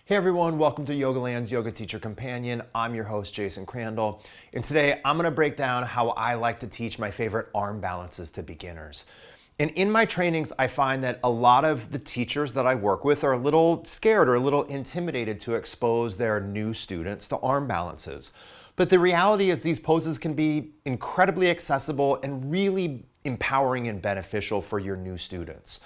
Hey everyone, welcome to Yoga Land's Yoga Teacher Companion. I'm your host, Jason Crandell, and today I'm gonna break down how I like to teach my favorite arm balances to beginners. And in my trainings, I find that a lot of the teachers that I work with are a little scared or a little intimidated to expose their new students to arm balances. But the reality is these poses can be incredibly accessible and really empowering and beneficial for your new students.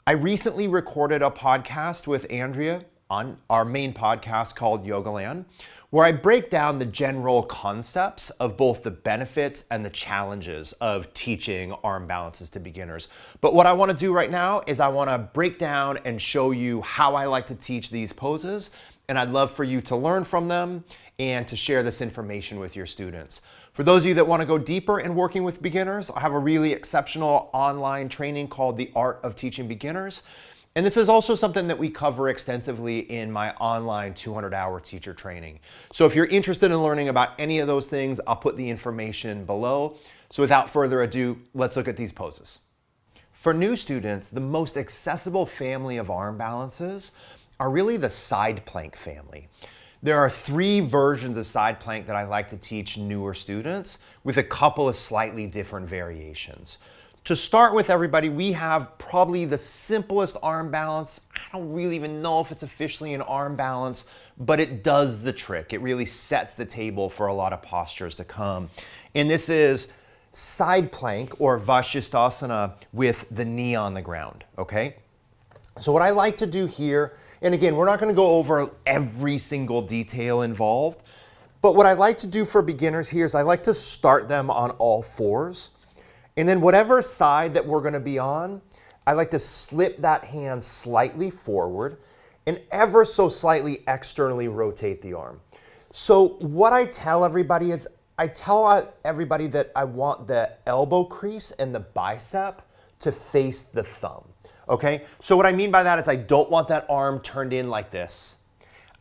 I recently recorded a podcast with Andrea on our main podcast called Yoga Land, where I break down the general concepts of both the benefits and the challenges of teaching arm balances to beginners. But what I want to do right now is I want to break down and show you how I like to teach these poses, and I'd love for you to learn from them and to share this information with your students. For those of you that want to go deeper in working with beginners, I have a really exceptional online training called The Art of Teaching Beginners. And this is also something that we cover extensively in my online 200-hour teacher training. So if you're interested in learning about any of those things, I'll put the information below. So without further ado, let's look at these poses. For new students, the most accessible family of arm balances are really the side plank family. There are 3 versions of side plank that I like to teach newer students with a couple of slightly different variations. To start with, everybody, we have probably the simplest arm balance. I don't really even know if it's officially an arm balance, but it does the trick. It really sets the table for a lot of postures to come. And this is side plank or Vasisthasana with the knee on the ground, okay? So what I like to do here, and again, we're not gonna go over every single detail involved, but what I like to do for beginners here is I like to start them on all 4s. And then whatever side that we're gonna be on, I like to slip that hand slightly forward and ever so slightly externally rotate the arm. So what I tell everybody is, I tell everybody that I want the elbow crease and the bicep to face the thumb, okay? So what I mean by that is I don't want that arm turned in like this.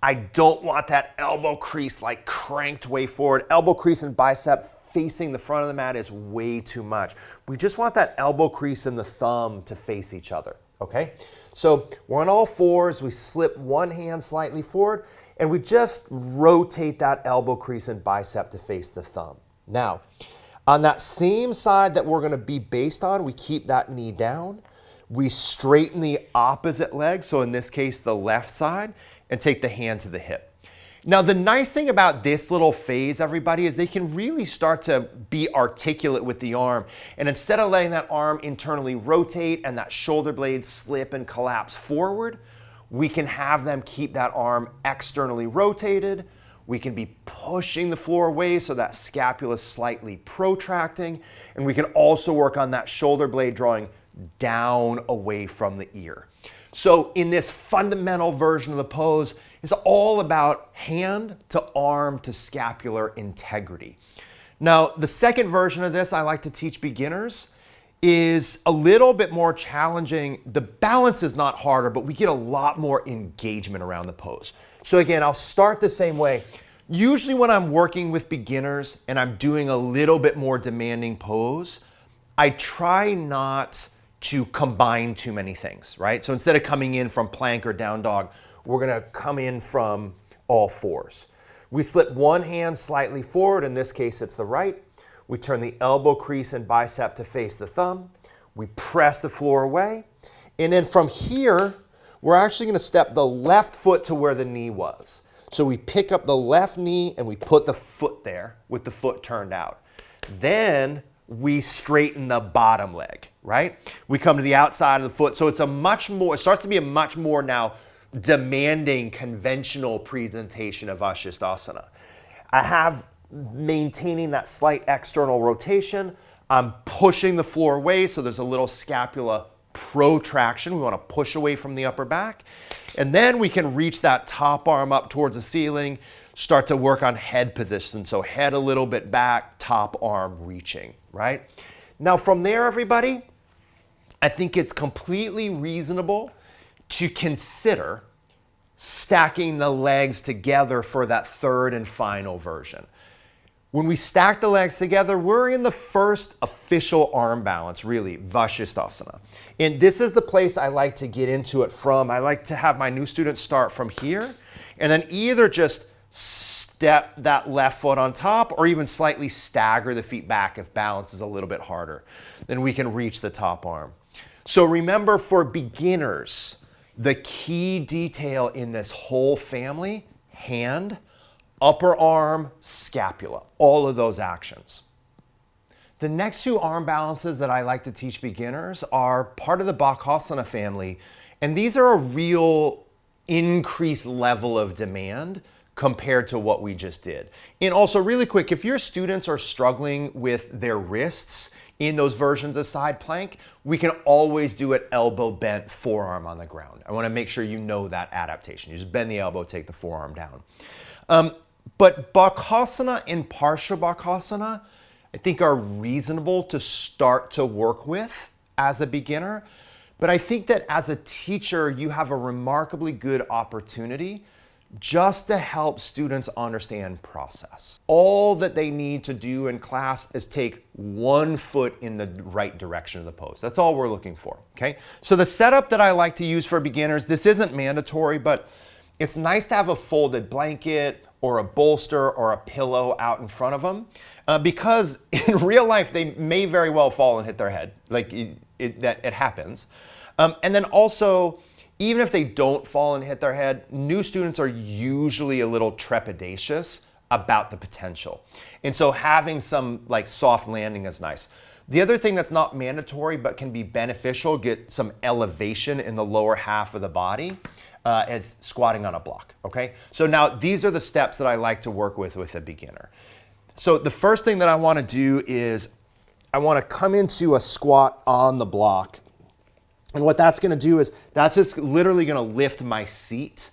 I don't want that elbow crease like cranked way forward. Elbow crease and bicep facing the front of the mat is way too much. We just want that elbow crease and the thumb to face each other, okay? So we're on all 4s, we slip one hand slightly forward, and we just rotate that elbow crease and bicep to face the thumb. Now, on that same side that we're gonna be based on, we keep that knee down, we straighten the opposite leg, so in this case, the left side, and take the hand to the hip. Now, the nice thing about this little phase, everybody, is they can really start to be articulate with the arm. And instead of letting that arm internally rotate and that shoulder blade slip and collapse forward, we can have them keep that arm externally rotated. We can be pushing the floor away so that scapula is slightly protracting. And we can also work on that shoulder blade drawing down away from the ear. So in this fundamental version of the pose, it's all about hand to arm to scapular integrity. Now, the second version of this I like to teach beginners is a little bit more challenging. The balance is not harder, but we get a lot more engagement around the pose. So again, I'll start the same way. Usually when I'm working with beginners and I'm doing a little bit more demanding pose, I try not to combine too many things, right? So instead of coming in from plank or down dog, we're gonna come in from all 4s. We slip one hand slightly forward, in this case it's the right. We turn the elbow crease and bicep to face the thumb. We press the floor away. And then from here, we're actually gonna step the left foot to where the knee was. So we pick up the left knee and we put the foot there with the foot turned out. Then we straighten the bottom leg, right? We come to the outside of the foot. So it starts to be a much more now demanding conventional presentation of Vasisthasana. I have maintaining that slight external rotation. I'm pushing the floor away, so there's a little scapula protraction. We want to push away from the upper back. And then we can reach that top arm up towards the ceiling, start to work on head position. So head a little bit back, top arm reaching, right? Now from there, everybody, I think it's completely reasonable to consider stacking the legs together for that third and final version. When we stack the legs together, we're in the first official arm balance, really, Vasisthasana. And this is the place I like to get into it from. I like to have my new students start from here and then either just step that left foot on top or even slightly stagger the feet back if balance is a little bit harder. Then we can reach the top arm. So remember, for beginners, the key detail in this whole family, hand, upper arm, scapula, all of those actions. The next two arm balances that I like to teach beginners are part of the Bakasana family, and these are a real increased level of demand compared to what we just did. And also really quick, if your students are struggling with their wrists in those versions of side plank, we can always do it elbow bent, forearm on the ground. I wanna make sure you know that adaptation. You just bend the elbow, take the forearm down. But Bakasana and Parsva Bakasana, I think are reasonable to start to work with as a beginner. But I think that as a teacher, you have a remarkably good opportunity just to help students understand process. All that they need to do in class is take one foot in the right direction of the pose. That's all we're looking for, okay? So the setup that I like to use for beginners, this isn't mandatory, but it's nice to have a folded blanket or a bolster or a pillow out in front of them because in real life, they may very well fall and hit their head. Like it happens. And then also, even if they don't fall and hit their head, new students are usually a little trepidatious about the potential. And so having some like soft landing is nice. The other thing that's not mandatory but can be beneficial, get some elevation in the lower half of the body, is squatting on a block, okay? So now these are the steps that I like to work with a beginner. So the first thing that I wanna do is I wanna come into a squat on the block. And what that's gonna do is that's just literally gonna lift my seat.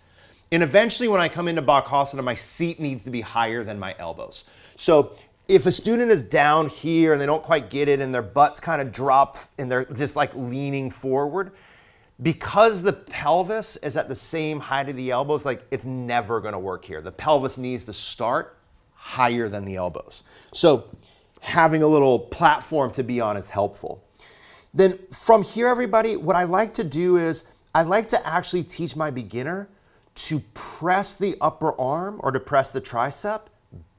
And eventually when I come into Bakasana, my seat needs to be higher than my elbows. So if a student is down here and they don't quite get it and their butts kind of drop and they're just like leaning forward, because the pelvis is at the same height of the elbows, like it's never gonna work here. The pelvis needs to start higher than the elbows. So having a little platform to be on is helpful. Then from here, everybody, what I like to do is I like to actually teach my beginner to press the upper arm or to press the tricep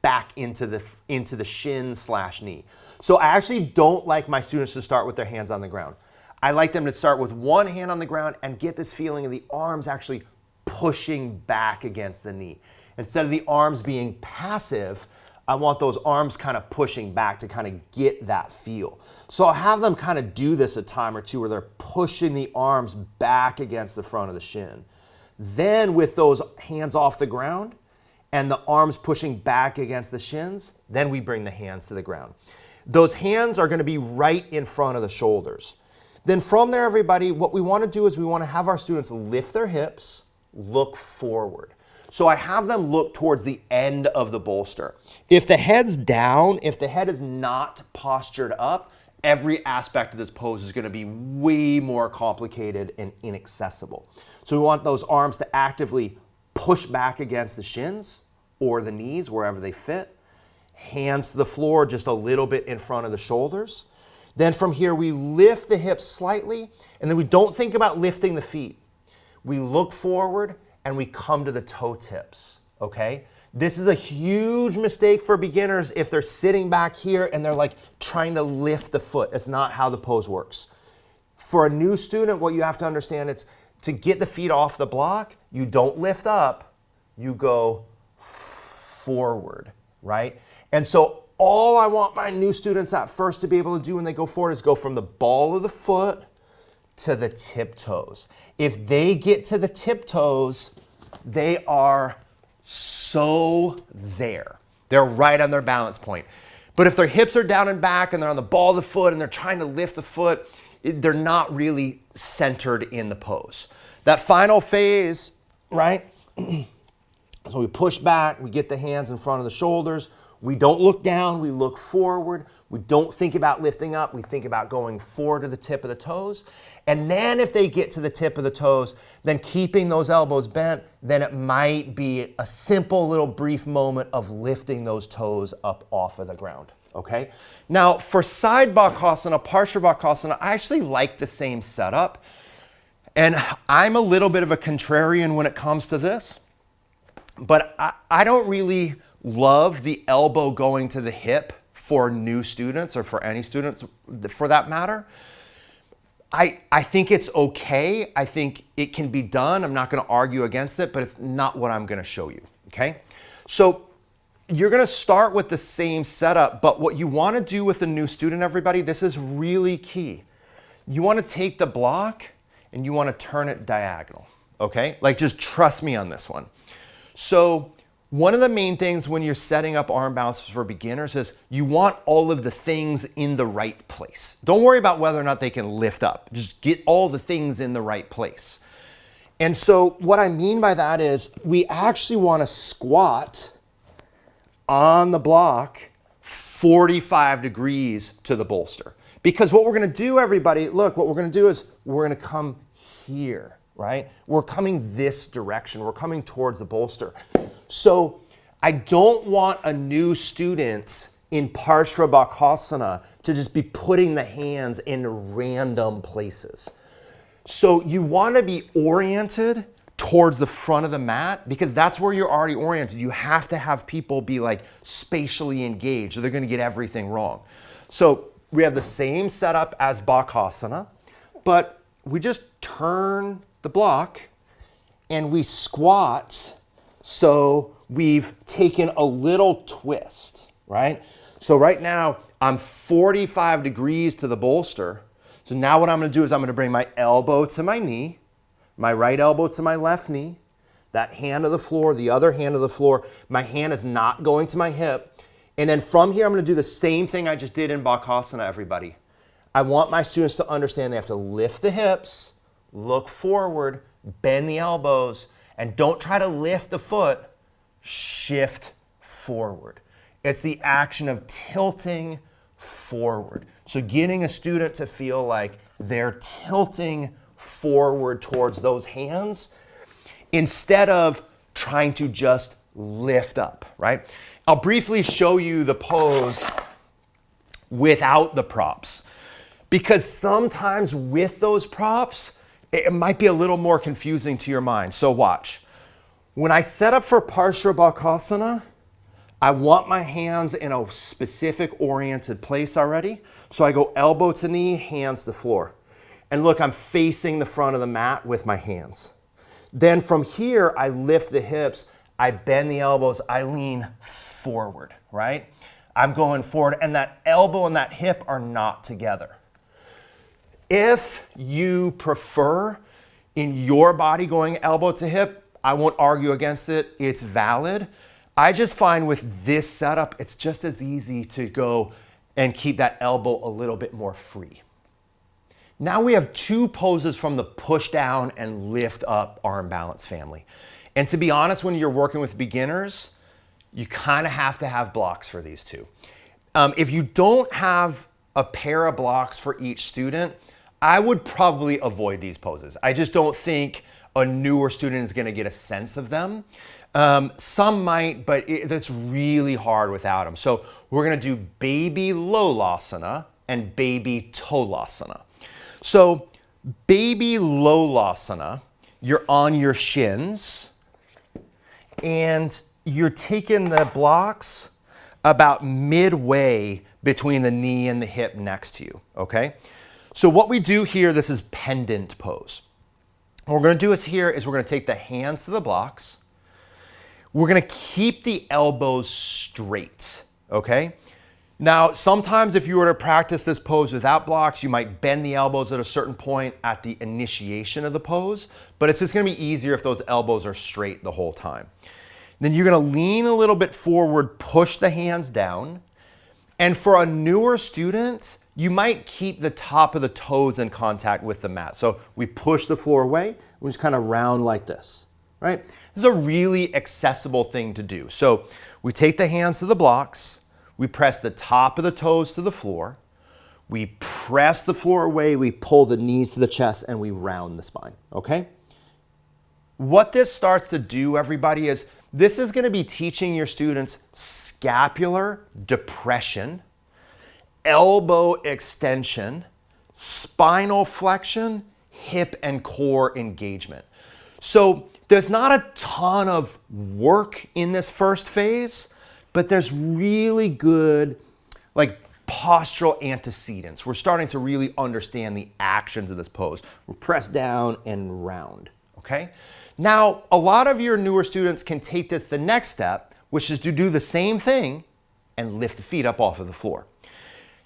back into the shin/knee. So I actually don't like my students to start with their hands on the ground. I like them to start with one hand on the ground and get this feeling of the arms actually pushing back against the knee. Instead of the arms being passive, I want those arms kind of pushing back to kind of get that feel. So I'll have them kind of do this a time or two where they're pushing the arms back against the front of the shin. Then with those hands off the ground and the arms pushing back against the shins, then we bring the hands to the ground. Those hands are going to be right in front of the shoulders. Then from there, everybody, what we want to do is we want to have our students lift their hips, look forward. So I have them look towards the end of the bolster. If the head's down, if the head is not postured up, every aspect of this pose is going to be way more complicated and inaccessible. So we want those arms to actively push back against the shins or the knees, wherever they fit. Hands to the floor just a little bit in front of the shoulders. Then from here, we lift the hips slightly, and then we don't think about lifting the feet. We look forward, and we come to the toe tips, okay? This is a huge mistake for beginners if they're sitting back here and they're like trying to lift the foot. It's not how the pose works. For a new student, what you have to understand is to get the feet off the block, you don't lift up, you go forward, right? And so all I want my new students at first to be able to do when they go forward is go from the ball of the foot to the tiptoes. If they get to the tiptoes, they are so there. They're right on their balance point. But if their hips are down and back and they're on the ball of the foot and they're trying to lift the foot, they're not really centered in the pose. That final phase, right? So we push back, we get the hands in front of the shoulders. We don't look down, we look forward. We don't think about lifting up, we think about going forward to the tip of the toes. And then if they get to the tip of the toes, then keeping those elbows bent, then it might be a simple little brief moment of lifting those toes up off of the ground, okay? Now for side Bakasana, Parsva Bakasana, I actually like the same setup. And I'm a little bit of a contrarian when it comes to this, but I don't really love the elbow going to the hip for new students or for any students for that matter. I think it's okay. I think it can be done. I'm not going to argue against it, but it's not what I'm going to show you, okay? So you're going to start with the same setup, but what you want to do with a new student, everybody, this is really key. You want to take the block and you want to turn it diagonal, okay? Like just trust me on this one. So one of the main things when you're setting up arm balances for beginners is you want all of the things in the right place. Don't worry about whether or not they can lift up. Just get all the things in the right place. And so what I mean by that is we actually want to squat on the block 45 degrees to the bolster. Because what we're going to do, everybody, look, what we're going to do is we're going to come here, right? We're coming this direction. We're coming towards the bolster. So I don't want a new student in Parsva Bakasana to just be putting the hands in random places. So you want to be oriented towards the front of the mat because that's where you're already oriented. You have to have people be like spatially engaged or they're going to get everything wrong. So we have the same setup as Bakasana, but we just turn the block and we squat. So we've taken a little twist, right? So right now I'm 45 degrees to the bolster. So now what I'm going to do is I'm going to bring my elbow to my knee, my right elbow to my left knee, that hand to the floor, the other hand to the floor. My hand is not going to my hip. And then from here, I'm going to do the same thing I just did in Bakasana, everybody. I want my students to understand they have to lift the hips, look forward, bend the elbows, and don't try to lift the foot, shift forward. It's the action of tilting forward. So getting a student to feel like they're tilting forward towards those hands instead of trying to just lift up, right? I'll briefly show you the pose without the props because sometimes with those props, it might be a little more confusing to your mind. So watch. When I set up for Parsva Bakasana, I want my hands in a specific oriented place already. So I go elbow to knee, hands to floor. And look, I'm facing the front of the mat with my hands. Then from here, I lift the hips, I bend the elbows, I lean forward, right? I'm going forward and that elbow and that hip are not together. If you prefer in your body going elbow to hip, I won't argue against it. It's valid. I just find with this setup, it's just as easy to go and keep that elbow a little bit more free. Now we have two poses from the push down and lift up arm balance family. And to be honest, when you're working with beginners, you kind of have to have blocks for these two. If you don't have a pair of blocks for each student, I would probably avoid these poses. I just don't think a newer student is going to get a sense of them. Some might, but it's really hard without them. So we're going to do Baby Lolasana and Baby Tolasana. So Baby Lolasana, you're on your shins and you're taking the blocks about midway between the knee and the hip next to you, okay? So what we do here, this is Pendant Pose. What we're going to do here is we're going to take the hands to the blocks. We're going to keep the elbows straight, okay? Now, sometimes if you were to practice this pose without blocks, you might bend the elbows at a certain point at the initiation of the pose, but it's just going to be easier if those elbows are straight the whole time. Then you're going to lean a little bit forward, push the hands down, and for a newer student, you might keep the top of the toes in contact with the mat. So we push the floor away, we just kind of round like this, right? This is a really accessible thing to do. So we take the hands to the blocks, we press the top of the toes to the floor, We press the floor away, we pull the knees to the chest, and we round the spine, okay? What this starts to do, everybody, is this is gonna be teaching your students scapular depression, elbow extension, spinal flexion, hip and core engagement. So there's not a ton of work in this first phase, but there's really good like postural antecedents. We're starting to really understand the actions of this pose. We're pressed down and round, okay? Now, a lot of your newer students can take this the next step, which is to do the same thing and lift the feet up off of the floor.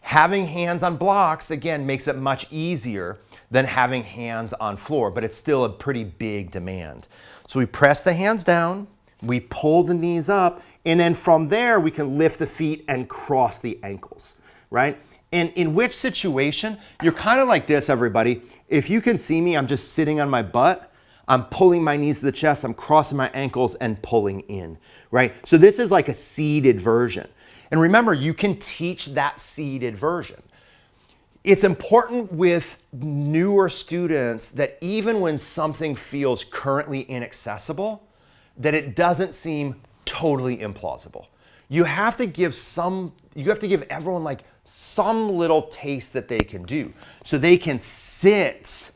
Having hands on blocks, again, makes it much easier than having hands on floor, but it's still a pretty big demand. So we press the hands down, we pull the knees up, and then from there, we can lift the feet and cross the ankles, right? And in which situation, you're kind of like this, everybody. If you can see me, I'm just sitting on my butt, I'm pulling my knees to the chest, I'm crossing my ankles and pulling in, right? So this is like a seated version. And remember, you can teach that seated version. It's important with newer students that even when something feels currently inaccessible, that it doesn't seem totally implausible. You have to give everyone like some little taste that they can do. So they can sit,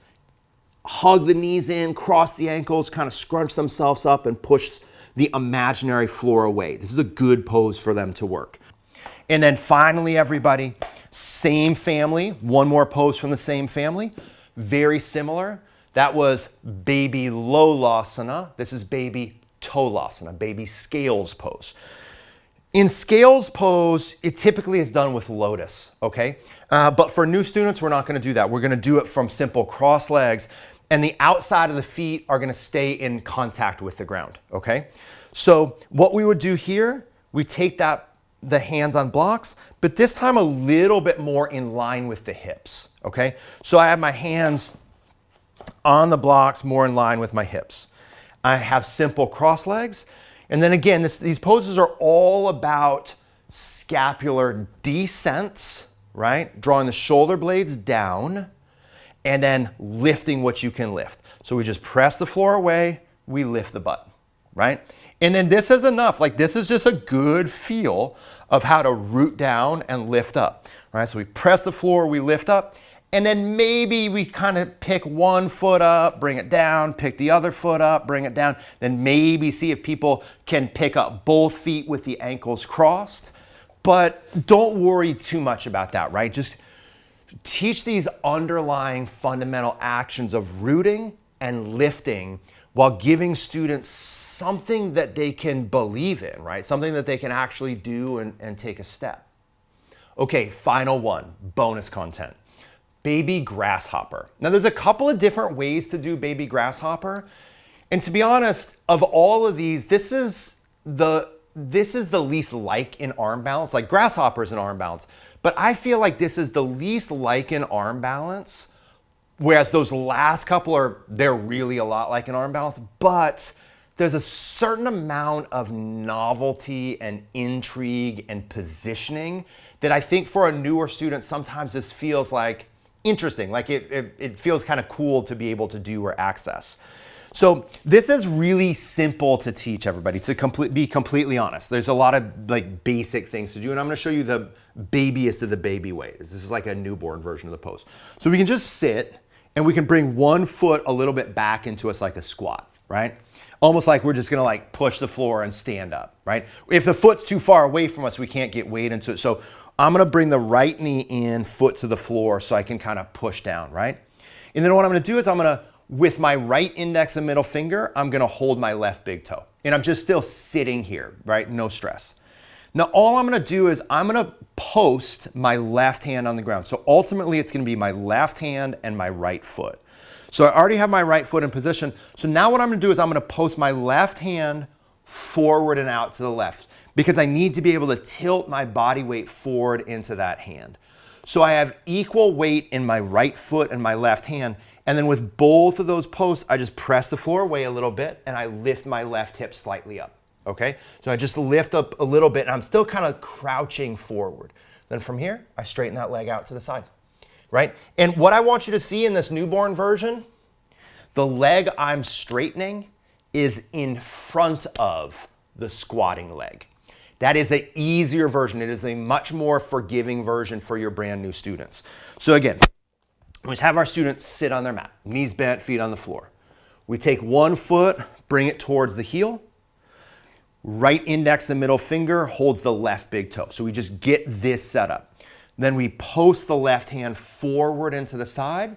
hug the knees in, cross the ankles, kind of scrunch themselves up and push the imaginary floor away. This is a good pose for them to work. And then finally, everybody, same family, one more pose from the same family, very similar. That was Baby Lolasana. This is Baby Tolasana, Baby Scales pose. In Scales pose, it typically is done with lotus, okay? But for new students, we're not gonna do that. We're gonna do it from simple cross legs, and the outside of the feet are gonna stay in contact with the ground, okay? So what we would do here, we take the hands on blocks, but this time a little bit more in line with the hips, okay? So I have my hands on the blocks, more in line with my hips. I have simple cross legs. And then again, these poses are all about scapular descents, right? Drawing the shoulder blades down and then lifting what you can lift. So we just press the floor away, we lift the butt, right? And then this is enough. Like this is just a good feel of how to root down and lift up, right? So we press the floor, we lift up, and then maybe we kind of pick one foot up, bring it down, pick the other foot up, bring it down, then maybe see if people can pick up both feet with the ankles crossed. But don't worry too much about that, right? Just teach these underlying fundamental actions of rooting and lifting while giving students something that they can believe in, right? Something that they can actually do and take a step. Okay, final one, bonus content. Baby Grasshopper. Now there's a couple of different ways to do Baby Grasshopper. And to be honest, of all of these, this is the least like in arm balance. Like Grasshopper is an arm balance, but I feel like this is the least like in arm balance, whereas those last couple they're really a lot like an arm balance, but there's a certain amount of novelty and intrigue and positioning that I think for a newer student, sometimes this feels like interesting, like it feels kind of cool to be able to do or access. So this is really simple to teach everybody, to be completely honest. There's a lot of like basic things to do, and I'm gonna show you the babiest of the baby ways. This is like a newborn version of the pose. So we can just sit and we can bring one foot a little bit back into us like a squat, right? Almost like we're just gonna like push the floor and stand up, right? If the foot's too far away from us, we can't get weight into it. So I'm gonna bring the right knee in, foot to the floor so I can kind of push down, right? And then what I'm gonna do is with my right index and middle finger, I'm gonna hold my left big toe. And I'm just still sitting here, right? No stress. Now all I'm gonna do is I'm gonna post my left hand on the ground. So ultimately it's gonna be my left hand and my right foot. So I already have my right foot in position. So now what I'm gonna do is I'm gonna post my left hand forward and out to the left because I need to be able to tilt my body weight forward into that hand. So I have equal weight in my right foot and my left hand. And then with both of those posts, I just press the floor away a little bit and I lift my left hip slightly up, okay? So I just lift up a little bit and I'm still kind of crouching forward. Then from here, I straighten that leg out to the side. right? And what I want you to see in this newborn version, the leg I'm straightening is in front of the squatting leg. That is an easier version. It is a much more forgiving version for your brand new students. So again, we just have our students sit on their mat, knees bent, feet on the floor. We take one foot, bring it towards the heel. Right index and middle finger holds the left big toe. So we just get this set up. Then we post the left hand forward into the side.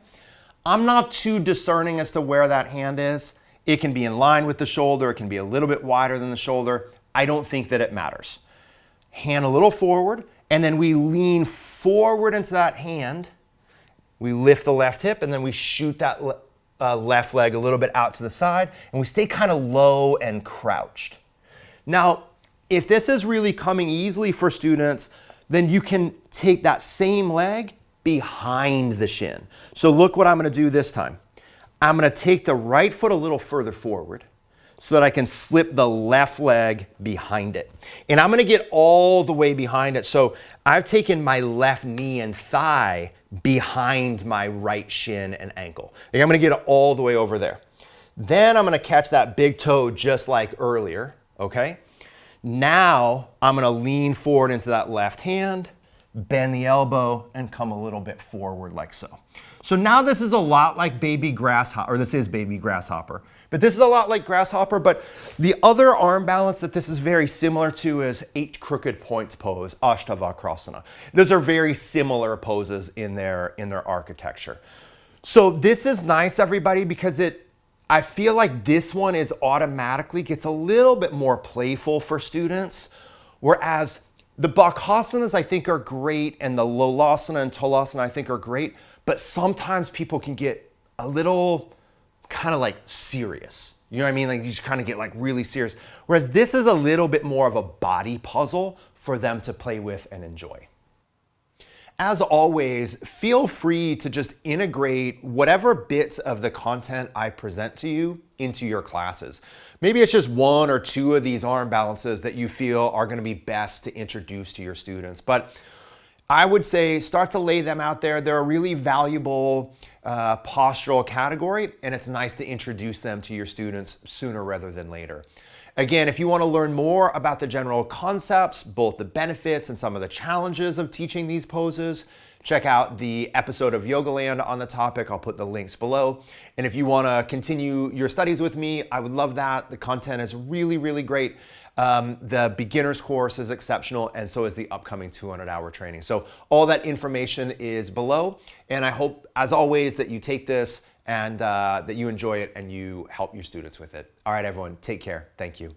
I'm not too discerning as to where that hand is. It can be in line with the shoulder. It can be a little bit wider than the shoulder. I don't think that it matters. Hand a little forward, and then we lean forward into that hand. We lift the left hip, and then we shoot that left leg a little bit out to the side, and we stay kind of low and crouched. Now, if this is really coming easily for students, then you can take that same leg behind the shin. So look what I'm going to do this time. I'm going to take the right foot a little further forward so that I can slip the left leg behind it. And I'm going to get all the way behind it. So I've taken my left knee and thigh behind my right shin and ankle. And I'm going to get it all the way over there. Then I'm going to catch that big toe just like earlier. Okay, now I'm gonna lean forward into that left hand, bend the elbow, and come a little bit forward like so. So now this is a lot like Baby Grasshopper, or this is Baby Grasshopper, but this is a lot like Grasshopper, but the other arm balance that this is very similar to is 8 crooked points pose, Vasisthasana. Those are very similar poses in their architecture. So this is nice, everybody, because I feel like this one is automatically gets a little bit more playful for students, whereas the Bakasanas I think are great, and the Lolasana and Tolasana I think are great, but sometimes people can get a little kind of like serious. You know what I mean? Like you just kind of get like really serious. Whereas this is a little bit more of a body puzzle for them to play with and enjoy. As always, feel free to just integrate whatever bits of the content I present to you into your classes. Maybe it's just 1 or 2 of these arm balances that you feel are going to be best to introduce to your students. But I would say start to lay them out there. They're a really valuable postural category, and it's nice to introduce them to your students sooner rather than later. Again, if you want to learn more about the general concepts, both the benefits and some of the challenges of teaching these poses, check out the episode of Yoga Land on the topic. I'll put the links below. And if you want to continue your studies with me, I would love that. The content is really, really great. The beginner's course is exceptional, and so is the upcoming 200-hour training. So all that information is below. And I hope, as always, that you take this and that you enjoy it and you help your students with it. All right, everyone, take care. Thank you.